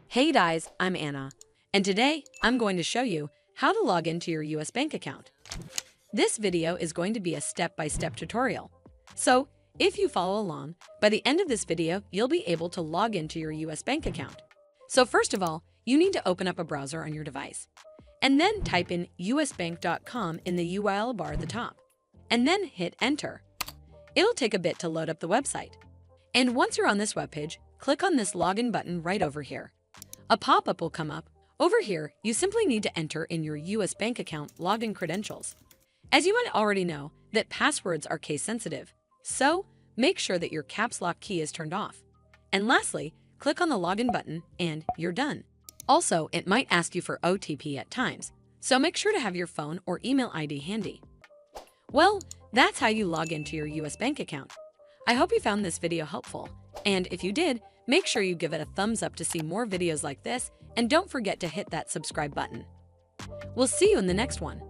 Hey guys, I'm Anna, and today I'm going to show you how to log into your US bank account. This video is going to be a step-by-step tutorial. So, if you follow along, by the end of this video, you'll be able to log into your US bank account. So first of all, you need to open up a browser on your device, and then type in usbank.com in the URL bar at the top, and then hit enter. It'll take a bit to load up the website. And once you're on this webpage, click on this login button right over here. A pop-up will come up. Over here, you simply need to enter in your US bank account login credentials. As you might already know, that passwords are case sensitive, so make sure that your caps lock key is turned off. And lastly, click on the login button and you're done. Also, it might ask you for OTP at times, so make sure to have your phone or email ID handy. Well, that's how you log into your US bank account. I hope you found this video helpful, and if you did, make sure you give it a thumbs up to see more videos like this, and don't forget to hit that subscribe button. We'll see you in the next one.